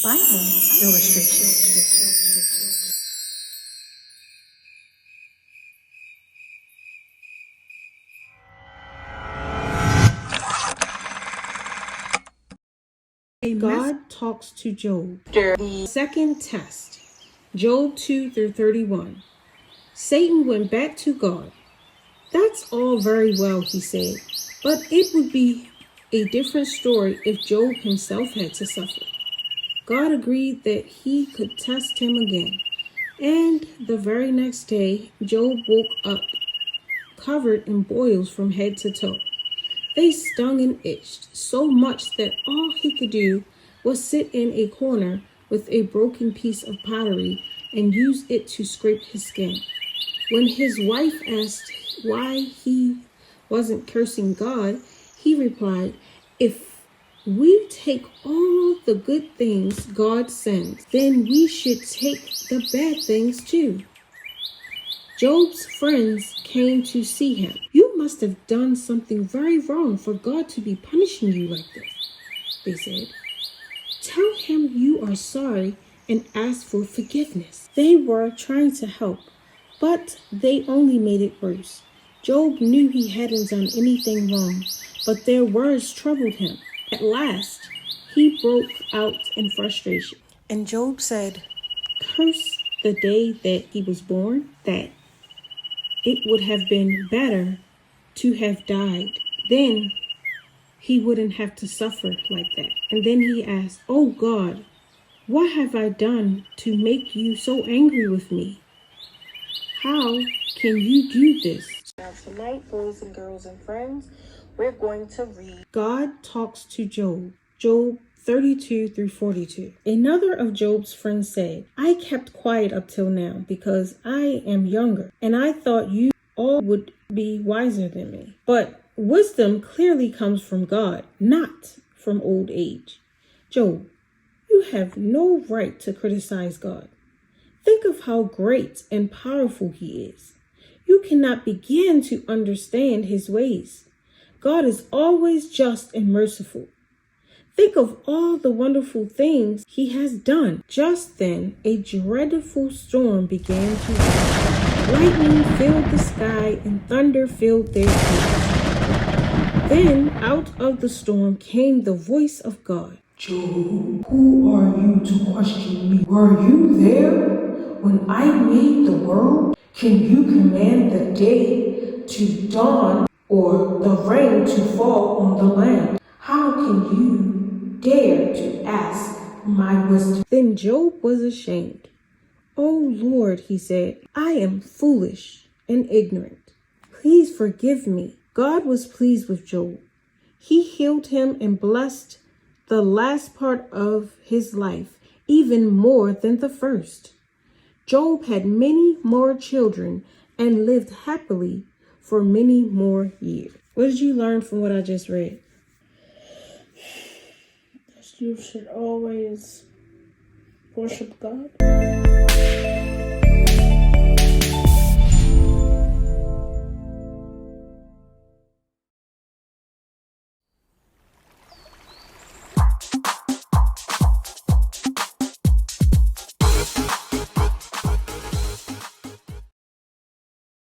Bible illustration. God talks to Job. Second test. Job 2 through 31. Satan went back to God. That's all very well, he said, but it would be a different story if Job himself had to suffer. God agreed that he could test him again. And the very next day, Job woke up covered in boils from head to toe. They stung and itched so much that all he could do was sit in a corner with a broken piece of pottery and use it to scrape his skin. When his wife asked why he wasn't cursing God, he replied, "If we take all the good things God sends, then we should take the bad things too." Job's friends came to see him. "You must have done something very wrong for God to be punishing you like this," they said. "Tell him you are sorry and ask for forgiveness." They were trying to help, but they only made it worse. Job knew he hadn't done anything wrong, but their words troubled him. At last, he broke out in frustration. And Job said, "Curse the day that he was born, that it would have been better to have died. Then he wouldn't have to suffer like that." And then he asked, "Oh God, what have I done to make you so angry with me? How can you do this?" Now tonight, boys and girls and friends, we're going to read God Talks to Job, Job 32 through 42. Another of Job's friends said, "I kept quiet up till now because I am younger, and I thought you all would be wiser than me. But wisdom clearly comes from God, not from old age. Job, you have no right to criticize God. Think of how great and powerful he is. You cannot begin to understand his ways. God is always just and merciful. Think of all the wonderful things he has done." Just then, a dreadful storm began to rain. Lightning filled the sky and thunder filled their ears. Then, out of the storm came the voice of God. "Job, who are you to question me? Were you there when I made the world? Can you command the day to dawn or the rain to fall on the land? How can you dare to ask my wisdom?" Then Job was ashamed. "Oh Lord," he said, "I am foolish and ignorant. Please forgive me." God was pleased with Job. He healed him and blessed the last part of his life even more than the first. Job had many more children and lived happily for many more years. What did you learn from what I just read? You should always worship God.